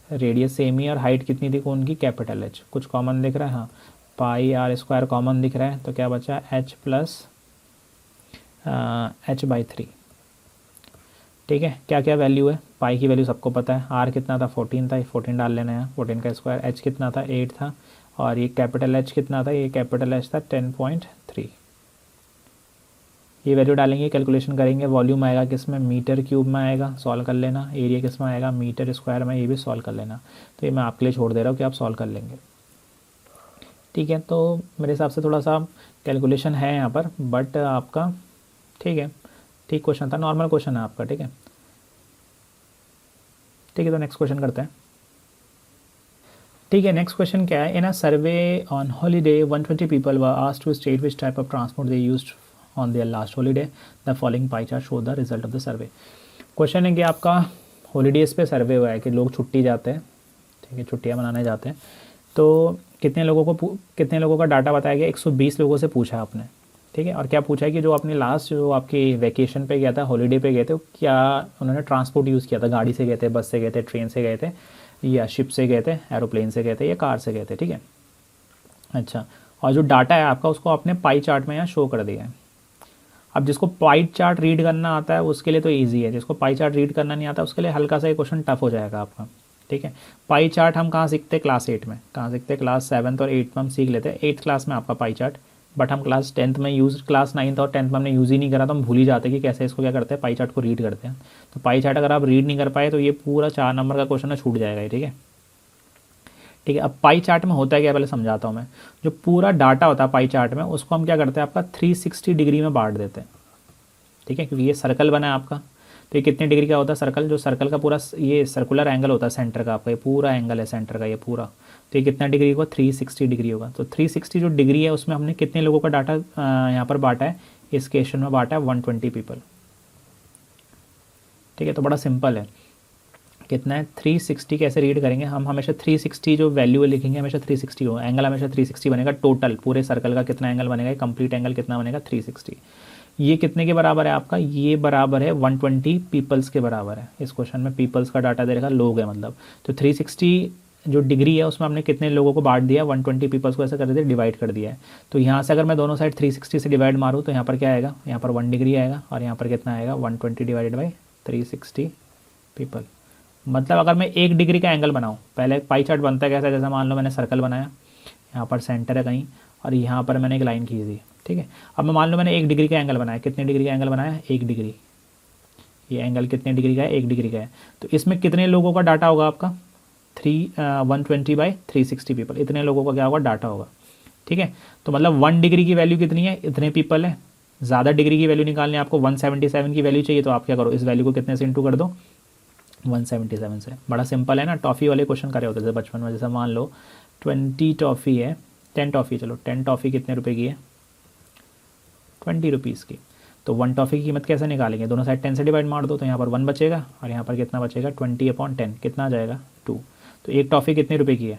रेडियस सेम ही, और हाइट कितनी थी कोन की, कैपिटल एच, कुछ कॉमन दिख रहा है, हाँ पाई आर स्क्वायर कॉमन दिख रहा है, तो क्या बचा एच प्लस h/3, ठीक है। क्या क्या वैल्यू है, पाई की वैल्यू सबको पता है, आर कितना था 14 था, 14 डाल लेना है, 14 का स्क्वायर, एच कितना था 8 था, और ये कैपिटल एच कितना था, ये कैपिटल एच था 10.3, ये वैल्यू डालेंगे, कैलकुलेशन करेंगे, वॉल्यूम आएगा किस में, मीटर क्यूब में आएगा, सॉल्व कर लेना, एरिया किस में आएगा, मीटर स्क्वायर में, ये भी सॉल्व कर लेना, तो ये मैं आपके लिए छोड़ दे रहा हूँ कि आप सॉल्व कर लेंगे, ठीक है। तो मेरे हिसाब से थोड़ा सा कैलकुलेशन है यहाँ पर, बट आपका ठीक है, ठीक क्वेश्चन था, नॉर्मल क्वेश्चन है आपका, ठीक है, ठीक है। तो नेक्स्ट क्वेश्चन करते हैं, ठीक है। नेक्स्ट क्वेश्चन क्या है, in a survey on holiday 120 people were asked to state which type of transport they used on their last holiday, the following pie chart show the result of the survey. Question है कि आपका holidays पे सर्वे हुआ है कि लोग छुट्टी जाते हैं, ठीक है, छुट्टियाँ मनाने जाते हैं, तो कितने लोगों का डाटा बताया गया, 120 लोगों से पूछा आपने, ठीक है। और क्या पूछा है कि जो अपने लास्ट जो आपकी वैकेशन पे गया था, हॉलीडे पे गए थे, क्या उन्होंने ट्रांसपोर्ट यूज़ किया था, गाड़ी से गए थे, बस से गए थे, ट्रेन से गए थे, या शिप से गए थे, एरोप्लेन से गए थे, या कार से गए थे, ठीक है। अच्छा, और जो डाटा है आपका उसको आपने पाई चार्ट में यहाँ शो कर दिया है। अब जिसको पाई चार्ट रीड करना आता है उसके लिए तो ईजी है, जिसको पाई चार्ट रीड करना नहीं आता उसके लिए हल्का सा ये क्वेश्चन टफ हो जाएगा आपका, ठीक है। पाई चार्ट हम कहाँ सीखते हैं, क्लास 8 में, कहाँ सीखते हैं, क्लास 7 और 8 में हम सीख लेते हैं, 8th क्लास में आपका पाई चार्ट, बट हम क्लास 10th में यूज़, क्लास 9th और 10th में हमने यूज़ ही नहीं करा, तो हम भूल ही जाते हैं कि कैसे इसको क्या करते हैं, पाई चार्ट को रीड करते हैं। तो पाई चार्ट अगर आप रीड नहीं कर पाए तो ये पूरा 4 नंबर का क्वेश्चन छूट जाएगा, ठीक है, ठीक है। अब पाई चार्ट में होता है क्या, पहले समझाता हूँ मैं। जो पूरा डाटा होता है पाई चार्ट में उसको हम क्या करते हैं, आपका 360 डिग्री में बांट देते हैं, ठीक है, क्योंकि ये सर्कल बना है आपका, तो ये कितने डिग्री का होता है सर्कल, जो सर्कल का पूरा ये सर्कुलर एंगल होता है सेंटर का आपका, ये पूरा एंगल है सेंटर का ये पूरा, तो ये कितना डिग्री होगा, 360 डिग्री होगा। तो 360 जो डिग्री है उसमें हमने कितने लोगों का डाटा यहाँ पर बांटा है, इस क्वेश्चन में बांटा है 120 पीपल, ठीक है। तो बड़ा सिंपल है, कितना है 360, कैसे रीड करेंगे हम, हमेशा 360 जो वैल्यू लिखेंगे हमेशा 360 हो, एंगल हमेशा 360 बनेगा, टोटल पूरे सर्कल का कितना एंगल बनेगा, कंप्लीट एंगल कितना बनेगा 360। ये कितने के बराबर है आपका, ये बराबर है 120 पीपल्स के बराबर है। इस क्वेश्चन में पीपल्स का डाटा दे रखा, लोग है मतलब, तो 360 जो डिग्री है उसमें हमने कितने लोगों को बांट दिया, 120 पीपल्स को ऐसा कर दिया, डिवाइड कर दिया है। तो यहाँ से अगर मैं दोनों साइड 360 से डिवाइड मारूँ तो यहाँ पर क्या आएगा, यहाँ पर 1 डिग्री आएगा, और यहाँ पर कितना आएगा 120 डिवाइडेड बाई 360 पीपल। मतलब अगर मैं 1 डिग्री का एंगल बनाऊँ, पहले पाई चार्ट बनता है कैसा, जैसा मान लो मैंने सर्कल बनाया, यहाँ पर सेंटर है कहीं, और यहाँ पर मैंने एक लाइन खींच दी, ठीक है। अब मैं मान लो मैंने 1 डिग्री का एंगल बनाया, कितने डिग्री का एंगल बनाया, 1 डिग्री, ये एंगल कितने डिग्री का है, 1 डिग्री का है। तो इसमें कितने लोगों का डाटा होगा आपका, 120 बाई 360 पीपल, इतने लोगों का क्या होगा, डाटा होगा, ठीक है। तो मतलब 1 डिग्री की वैल्यू कितनी है, इतने पीपल है। ज़्यादा डिग्री की वैल्यू निकालनी है आपको, 177 की वैल्यू चाहिए, तो आप क्या करो, इस वैल्यू को कितने से इंटू कर दो, 177 से। बड़ा सिंपल है ना, टॉफ़ी वाले क्वेश्चन करे होते थे बचपन में, जैसे मान लो 20 टॉफ़ी है, 10 टॉफ़ी, चलो 10 टॉफ़ी कितने रुपए की है, 20 रुपीज़ की। तो 1 टॉफ़ी की कीमत कैसे निकालेंगे, दोनों साइड 10 से डिवाइड मार दो, तो यहाँ पर 1 बचेगा, और यहाँ पर कितना बचेगा, 20/10 कितना आ जाएगा, 2। तो 1 टॉफ़ी कितने रुपए की है,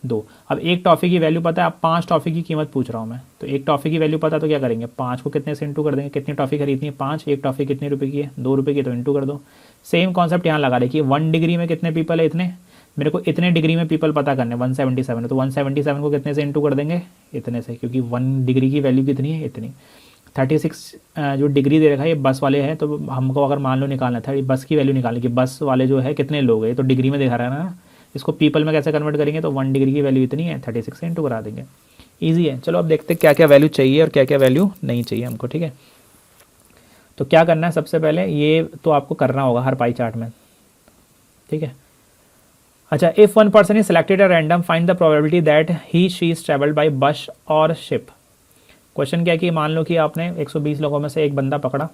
2। अब 1 टॉफ़ी की वैल्यू पता है, अब 5 टॉफ़ी की कीमत पूछ रहा हूँ मैं, तो 1 टॉफ़ी की वैल्यू पता, तो क्या करेंगे, 5 को कितने से इंटू कर देंगे, कितनी टॉफ़ी खरीदनी है, 5, 1 टॉफ़ी कितने रुपए की है, 2 रुपये की, तो इंटू कर दो। सेम कॉन्सेप्ट यहाँ लगा रही कि 1 डिग्री में कितने पीपल है, इतने, मेरे को इतने डिग्री में पीपल पता करने 177 है, तो 177 को कितने से इंटू कर देंगे, इतने से, क्योंकि 1 डिग्री की वैल्यू कितनी है, इतनी। 36 जो डिग्री दे रखा है ये बस वाले हैं, तो हमको अगर मान लो निकालना था बस की वैल्यू निकालनी कि बस वाले जो है कितने लोग हैं, तो डिग्री में दिखा रहा है ना, इसको पीपल में कैसे कन्वर्ट करेंगे, तो 1 डिग्री की वैल्यू इतनी है, 36 से इंटू करा देंगे। ईजी है। चलो अब देखते हैं क्या क्या वैल्यू चाहिए और क्या क्या वैल्यू नहीं चाहिए हमको, ठीक है। तो क्या करना है, सबसे पहले ये तो आपको करना होगा हर पाई चार्ट में, ठीक है। अच्छा, if one person is selected at random find the probability that he she is travelled by बस और शिप। क्वेश्चन क्या है कि मान लो कि आपने 120 लोगों में से एक बंदा पकड़ा,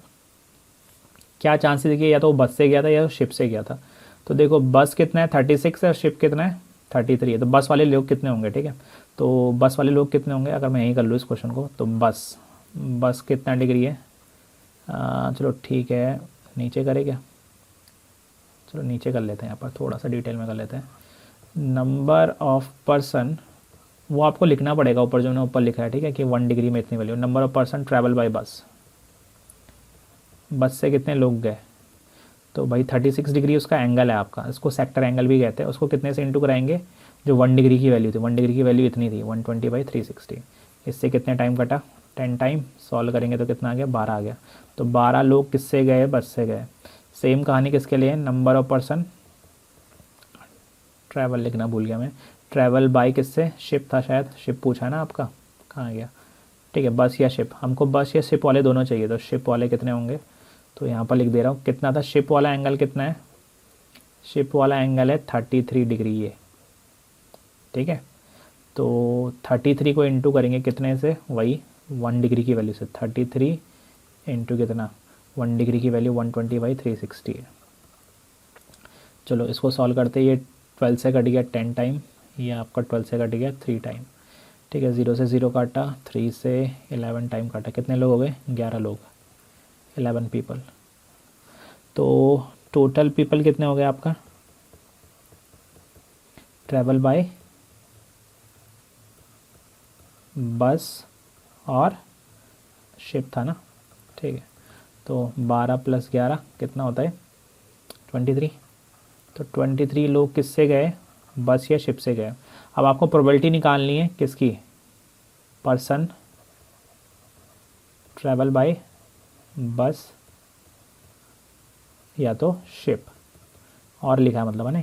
क्या चांसेस है कि या तो वो बस से गया था या शिप से गया था। तो देखो बस कितना है 36 है और शिप कितना है 33 है, तो बस वाले लोग कितने होंगे, ठीक है। तो बस वाले लोग कितने होंगे, अगर मैं यहीं कर लूँ इस क्वेश्चन को, तो बस कितना डिग्री है, चलो ठीक है, नीचे करे क्या, चलो नीचे कर लेते हैं, यहाँ पर थोड़ा सा डिटेल में कर लेते हैं। नंबर ऑफ पर्सन वो आपको लिखना पड़ेगा ऊपर, जो मैंने ऊपर लिखा है, ठीक है, कि 1 डिग्री में इतनी value. Number of person travel by बस से कितने लोग गए, तो भाई 36 डिग्री उसका एंगल है आपका, इसको सेक्टर एंगल भी कहते हैं। उसको कितने से इंटू कराएंगे, जो 1 डिग्री की वैल्यू थी, 1 डिग्री की वैल्यू इतनी थी 120/360। इससे कितने टाइम कटा, 10 टाइम। सॉल्व करेंगे तो कितना आ गया, 12 आ गया। तो 12 लोग किससे गए, बस से गए। सेम कहानी किसके लिए, नंबर ऑफ पर्सन ट्रैवल लिखना भूल गया मैं, ट्रैवल बाय किससे, शिप था शायद, शिप पूछा ना आपका, कहाँ गया, ठीक है, बस या शिप। हमको बस या शिप वाले दोनों चाहिए, तो शिप वाले कितने होंगे, तो यहाँ पर लिख दे रहा हूँ कितना था। शिप वाला एंगल कितना है, शिप वाला एंगल है 33 डिग्री ये, ठीक है। तो 33 को इंटू करेंगे कितने से, वही 1 डिग्री की वैल्यू से, 33 इंटू कितना, 1 डिग्री की वैल्यू 120/360 है। चलो इसको सॉल्व करते, ये 12 से कट गया 10 टाइम, ये आपका 12 से कट गया 3 टाइम, ठीक है। 0 से 0 काटा, 3 से 11 टाइम काटा, कितने लोग हो गए, 11 लोग, 11 पीपल। तो टोटल पीपल कितने हो गए आपका, ट्रैवल बाय बस और शिप था ना, ठीक है। तो 12 + 11 कितना होता है, 23। तो 23 लोग किससे गए, बस या शिप से गए। अब आपको प्रोबेबिलिटी निकालनी है किसकी, पर्सन ट्रैवल बाय बस या तो शिप, और लिखा है मतलब है ना।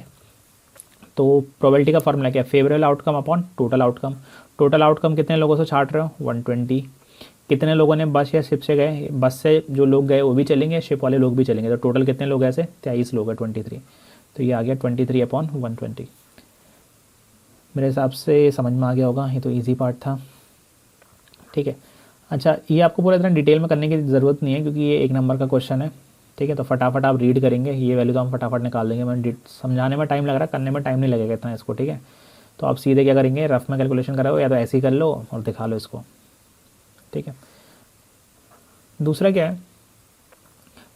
तो प्रोबेबिलिटी का फॉर्मूला क्या है, favourable outcome upon total outcome. Total outcome कितने लोगों से छाट रहे हो, 120। कितने लोगों ने बस या शिप से गए, बस से जो लोग गए वो भी चलेंगे, शिप वाले लोग भी चलेंगे, तो टोटल कितने लोग ऐसे 23 लोग हैं, 23। तो ये आ गया 23/120। मेरे हिसाब से समझ में आ गया होगा, ये तो ईजी पार्ट था, ठीक है। अच्छा, ये आपको पूरा इतना डिटेल में करने की ज़रूरत नहीं है, क्योंकि ये 1 नंबर का क्वेश्चन है, ठीक है। तो फटाफट आप रीड करेंगे, ये वैल्यू तो हम फटाफट निकाल देंगे। मैं समझाने में टाइम लग रहा है, करने में टाइम नहीं लगेगा इतना इसको, ठीक है। तो आप सीधे क्या करेंगे, रफ में कैलकुलेशन कराओ, या तो ऐसे ही कर लो और दिखा लो इसको, ठीक है। दूसरा क्या है,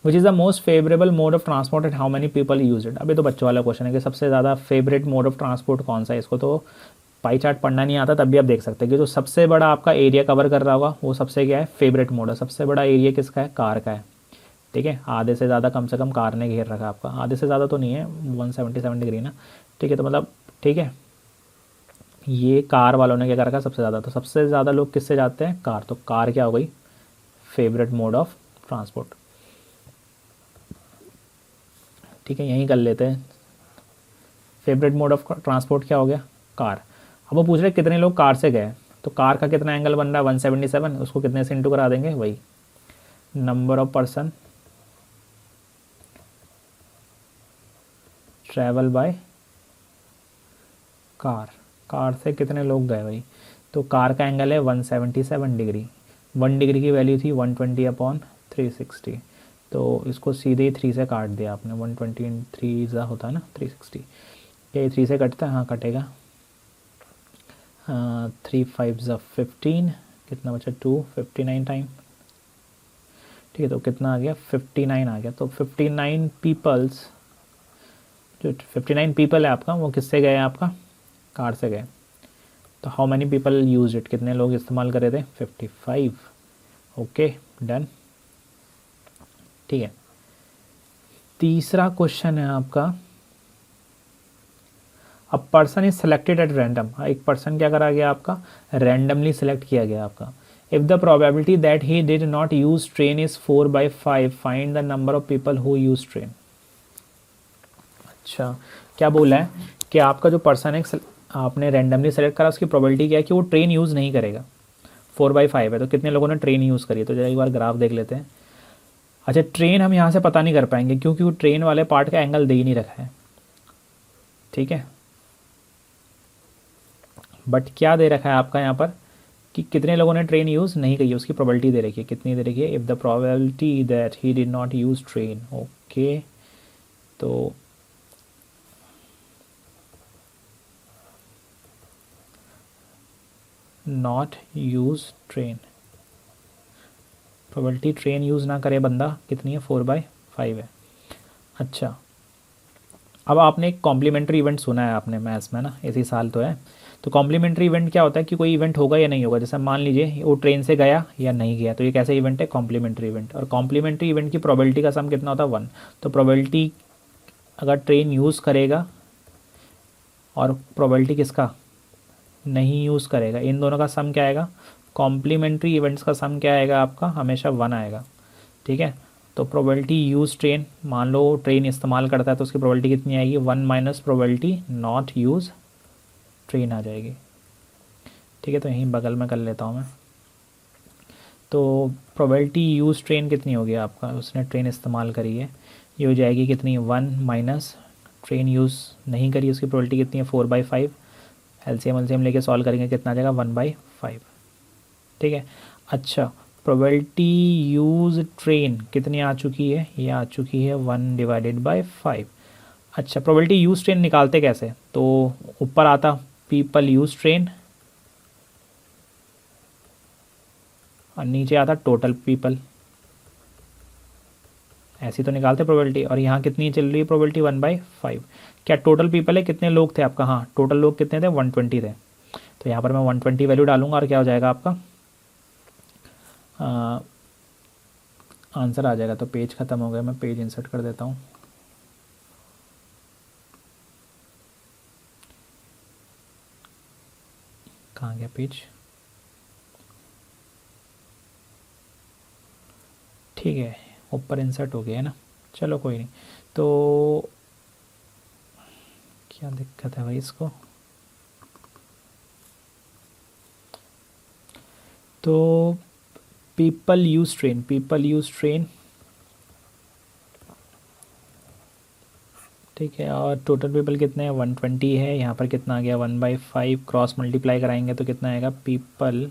which is the most favourable mode of transport and how many people use it. अभी तो बच्चों वाला क्वेश्चन है कि सबसे ज़्यादा फेवरेट मोड ऑफ ट्रांसपोर्ट कौन सा है। इसको तो पाई चार्ट पढ़ना नहीं आता तब भी आप देख सकते हैं कि जो सबसे बड़ा आपका एरिया कवर कर रहा होगा वो सबसे क्या है, फेवरेट मोड है। सबसे बड़ा एरिया किसका है, कार का है, ठीक है। आधे से ज़्यादा कम से कम कार ने घेर रखा आपका, आधे से ज़्यादा तो नहीं है, 177 डिग्री ना, ठीक है। तो मतलब ठीक है, ये कार वालों ने क्या कर रखा सबसे ज़्यादा, तो सबसे ज़्यादा लोग किससे जाते हैं, कार। तो कार क्या हो गई, फेवरेट मोड ऑफ ट्रांसपोर्ट, ठीक है। यहीं कर लेते हैं, फेवरेट मोड ऑफ ट्रांसपोर्ट क्या हो गया, कार। अब वो पूछ रहे कितने लोग कार से गए, तो कार का कितना एंगल बन रहा है 177, उसको कितने से इंटू करा देंगे, वही number of person travel by car, car से कितने लोग गए भाई। तो कार का एंगल है 177 डिग्री, 1 डिग्री की वैल्यू थी 120/360। तो इसको सीधे ही 3 से काट दिया आपने, 123 होता है ना 360, क्या ये 3 से कटता है, हाँ कटेगा। 3 5 15, कितना बचा 2, 59 टाइम, ठीक है। तो कितना आ गया 59 आ गया। तो 59 पीपल्स, जो 59 पीपल है आपका वो किससे गए, आपका कार से गए। तो how many people use it, कितने लोग इस्तेमाल करे थे, 55। ओके डन, ठीक है। तीसरा क्वेश्चन है आपका, a person is selected at random, एक पर्सन क्या करा गया आपका, रैंडमली सेलेक्ट किया गया आपका। If the probability that he did not use train is 4/5, find the number of people who use train. अच्छा, क्या बोला है कि आपका जो पर्सन है आपने रैंडमली सेलेक्ट करा, उसकी प्रोबेबिलिटी क्या है कि वो ट्रेन यूज़ नहीं करेगा। 4/5 है, तो कितने लोगों ने ट्रेन यूज़ करी है, तो जरा एक बार ग्राफ देख लेते हैं। अच्छा, ट्रेन हम यहाँ से पता नहीं कर पाएंगे क्योंकि वो ट्रेन वाले पार्ट का एंगल दे ही नहीं रखा है, ठीक है। बट क्या दे रखा है आपका यहाँ पर कि कितने लोगों ने ट्रेन यूज़ नहीं करी है, उसकी प्रोबेबिलिटी दे रखी है, कितनी दे रखी है, if the probability that he did not use train. Okay, तो not use train, probability train use ना करे बंदा कितनी है, 4/5 है। अच्छा, अब आपने एक कॉम्प्लीमेंट्री इवेंट सुना है आपने मैथ्स में ना, इसी साल तो है। तो कॉम्प्लीमेंट्री इवेंट क्या होता है कि कोई इवेंट होगा या नहीं होगा, जैसे मान लीजिए वो ट्रेन से गया या नहीं गया, तो ये कैसा इवेंट है, कॉम्प्लीमेंट्री इवेंट। और कॉम्प्लीमेंट्री इवेंट की प्रोबेबिलिटी का सम कितना होता है, 1। तो प्रोबेबिलिटी अगर ट्रेन यूज़ करेगा और प्रोबेबिलिटी किसका नहीं यूज़ करेगा, इन दोनों का सम क्या आएगा, कॉम्प्लीमेंट्री इवेंट्स का सम क्या आएगा आपका, हमेशा 1 आएगा, ठीक है। तो प्रोबेबिलिटी यूज़ ट्रेन, मान लो ट्रेन इस्तेमाल करता है तो उसकी प्रोबेबिलिटी कितनी आएगी, 1 minus probability not use train आ जाएगी, ठीक है। तो यहीं बगल में कर लेता हूँ मैं। तो प्रोबेबिलिटी यूज़ ट्रेन कितनी होगी आपका, उसने ट्रेन इस्तेमाल करी है, ये हो जाएगी कितनी, 1 माइनस ट्रेन यूज़ नहीं करी, उसकी प्रोबेबिलिटी कितनी है, 4/5। एलसीएम लेके सॉल्व करेंगे कितना आ जाएगा, 1/5, ठीक है। अच्छा, प्रोबेबिलिटी यूज़ ट्रेन कितनी आ चुकी है, ये आ चुकी है 1/5। अच्छा, प्रोबेबिलिटी यूज़ ट्रेन निकालते कैसे, तो ऊपर आता पीपल यूज़ ट्रेन और नीचे आता टोटल पीपल, ऐसी तो निकालते प्रोबेबिलिटी। और यहाँ कितनी चल रही है प्रोबेबिलिटी, 1/5। क्या टोटल पीपल है, कितने लोग थे आपका, हाँ टोटल लोग कितने थे, 120 थे। तो यहाँ पर मैं 120 वैल्यू डालूंगा और क्या हो जाएगा आपका आंसर आ जाएगा। तो पेज ख़त्म हो गया, मैं पेज इंसर्ट कर देता हूँ। कहाँ गया पेज, ठीक है, ऊपर इंसर्ट हो गया है ना, चलो कोई नहीं। तो क्या दिक्कत है भाई इसको, तो people use train, people use train, ठीक है। और टोटल पीपल कितने हैं, 120 है, यहाँ पर कितना आ गया, 1/5, क्रॉस मल्टीप्लाई कराएंगे तो कितना आएगा, people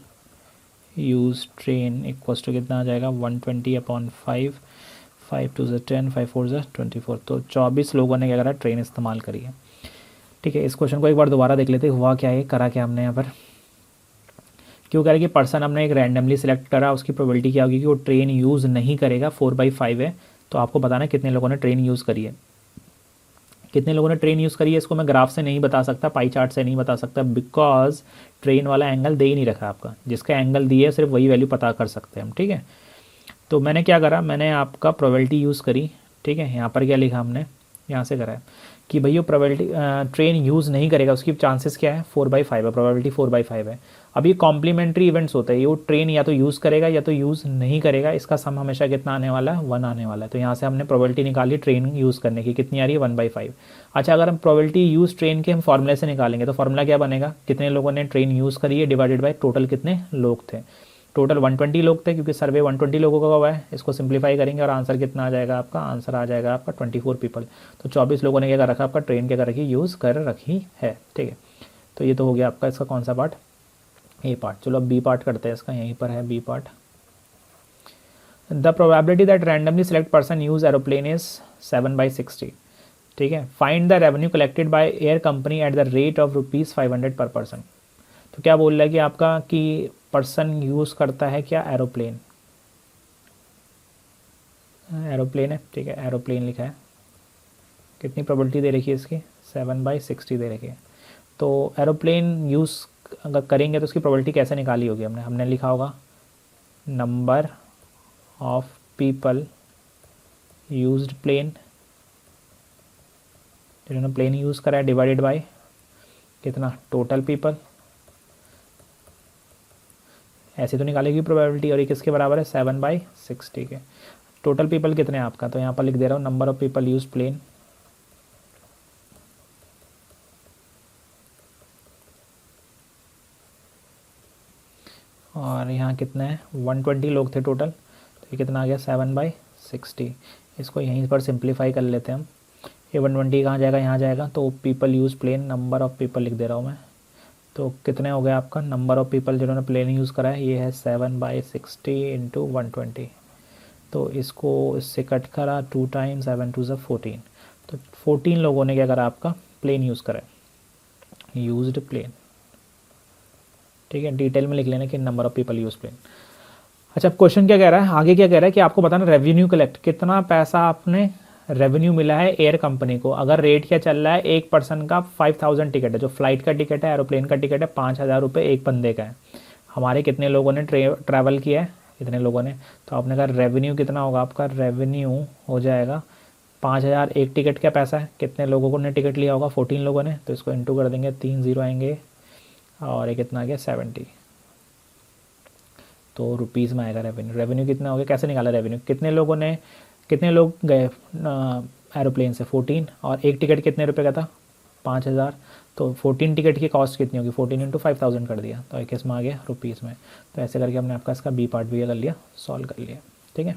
use train equals to कितना आ जाएगा, 120/5, 5 2 ज़ा 10, 5 4 ज़ा 24। तो 24 लोगों ने क्या करा, ट्रेन इस्तेमाल करी है, ठीक है। इस क्वेश्चन को एक बार दोबारा देख लेते, हुआ क्या है, करा क्या हमने यहाँ पर, क्यों कह रहे कि पर्सन हमने एक रैंडमली सेलेक्ट करा, उसकी प्रोबेबिलिटी क्या होगी कि वो ट्रेन यूज़ नहीं करेगा, 4/5 है। तो आपको बताना कितने लोगों ने ट्रेन यूज़ करी है, कितने लोगों ने ट्रेन यूज़ करी है, इसको मैं ग्राफ से नहीं बता सकता, पाई चार्ट से नहीं बता सकता, बिकॉज ट्रेन वाला एंगल दे ही नहीं रखा आपका, जिसका एंगल दिए सिर्फ वही वैल्यू पता कर सकते हैं हम, ठीक है। तो मैंने क्या करा, मैंने आपका प्रोबेबिलिटी यूज़ करी, ठीक है। यहाँ पर क्या लिखा हमने, यहाँ से करा है कि भैया प्रोबेबिलिटी ट्रेन यूज़ नहीं करेगा, उसकी चांसेस क्या है, 4/5 है, प्रोबेबिलिटी 4/5 है। अब ये कॉम्प्लीमेंट्री इवेंट्स होते हैं, ये वो ट्रेन या तो यूज़ करेगा या तो यूज़ नहीं करेगा, इसका सम हमेशा कितना आने वाला है, 1 आने वाला है। तो यहाँ से हमने प्रोबेबिलिटी निकाली ट्रेन यूज़ करने की, कितनी आ रही है, 1/5। अच्छा, अगर हम प्रोबेबिलिटी यूज़ ट्रेन के हम फॉर्मूले से निकालेंगे तो फॉर्मूला क्या बनेगा, कितने लोगों ने ट्रेन यूज़ करी है डिवाइडेड बाई टोटल कितने लोग थे। टोटल 120 लोग थे क्योंकि सर्वे 120 लोगों का हुआ है, इसको सिंप्लीफाई करेंगे और आंसर कितना आ जाएगा आपका, आंसर आ जाएगा आपका 24 पीपल। तो 24 लोगों ने क्या कर रखा, आपका ट्रेन क्या कर रखी, यूज़ कर रखी है, ठीक है। तो ये तो हो गया आपका इसका कौन सा पार्ट, ए पार्ट। चलो अब बी पार्ट करते हैं इसका, यहीं पर है B part. The probability that randomly select person use aeroplane is 7/60, ठीक है। Find the revenue collected by air company at the rate of ₹500 per person. तो क्या बोल रहा है कि आपका कि पर्सन यूज़ करता है क्या, एरोप्लेन, एरोप्लेन है, ठीक है, एरोप्लेन लिखा है। कितनी प्रोबेबिलिटी दे रखी है इसकी, 7/60 दे रखी है। तो एरोप्लेन यूज़ अगर करेंगे तो उसकी प्रोबेबिलिटी कैसे निकाली होगी, हमने हमने लिखा होगा number of people used plane, जिन्होंने प्लेन यूज़ करा है, डिवाइडेड बाय कितना टोटल पीपल, ऐसे तो निकालेगी प्रोबेबिलिटी, और ये किसके बराबर है 7/60 के। टोटल पीपल कितने हैं आपका, तो यहाँ पर लिख दे रहा हूँ number of people use plane, और यहाँ कितने हैं 120 लोग थे टोटल, तो ये कितना आ गया 7/60। इसको यहीं पर सिंप्लीफाई कर लेते हैं हम। ये 120 कहाँ जाएगा, यहाँ जाएगा, तो people use plane, number of people लिख दे रहा हूँ मैं। तो कितने हो गए आपका नंबर ऑफ़ पीपल जिन्होंने प्लेन यूज़ करा है, ये है 7/60 इंटू 120। तो इसको इससे कट करा 2 टाइम्स 7 2 ज़ा 14, तो 14 लोगों ने क्या करा आपका प्लेन यूज़ करा है, यूज्ड प्लेन। ठीक है, डिटेल में लिख लेना कि number of people use plane. अच्छा, अब क्वेश्चन क्या कह रहा है, आगे क्या कह रहा है कि आपको बताना रेवेन्यू कलेक्ट, कितना पैसा आपने रेवेन्यू मिला है एयर कंपनी को। अगर रेट क्या चल रहा है, एक पर्सन का 5000 टिकट है, जो फ्लाइट का टिकट है, एरोप्लेन का टिकट है 5000 रुपये एक बंदे का है। हमारे कितने लोगों ने ट्रैवल किया है, कितने लोगों ने, तो आपने कहा रेवेन्यू कितना होगा आपका, रेवेन्यू हो जाएगा 5000, एक टिकट का पैसा है, कितने लोगों ने टिकट लिया होगा 14 लोगों ने, तो इसको इंटू कर देंगे, 3 0 आएंगे, और ये कितना आ गया 70, तो रुपीज़ में आएगा रेवेन्यू। रेवेन्यू कितना हो गया, कैसे निकाला रेवेन्यू, कितने लोगों ने, कितने लोग गए एरोप्लेन से 14, और एक टिकट कितने रुपए का था 5000, तो 14 टिकट की कॉस्ट कितनी होगी, 14 इंटू 5000 कर दिया, तो किस में आ गया रुपीज़ में। तो ऐसे करके हमने आपका इसका बी पार्ट भी कर लिया, सॉल्व कर लिया। ठीक है।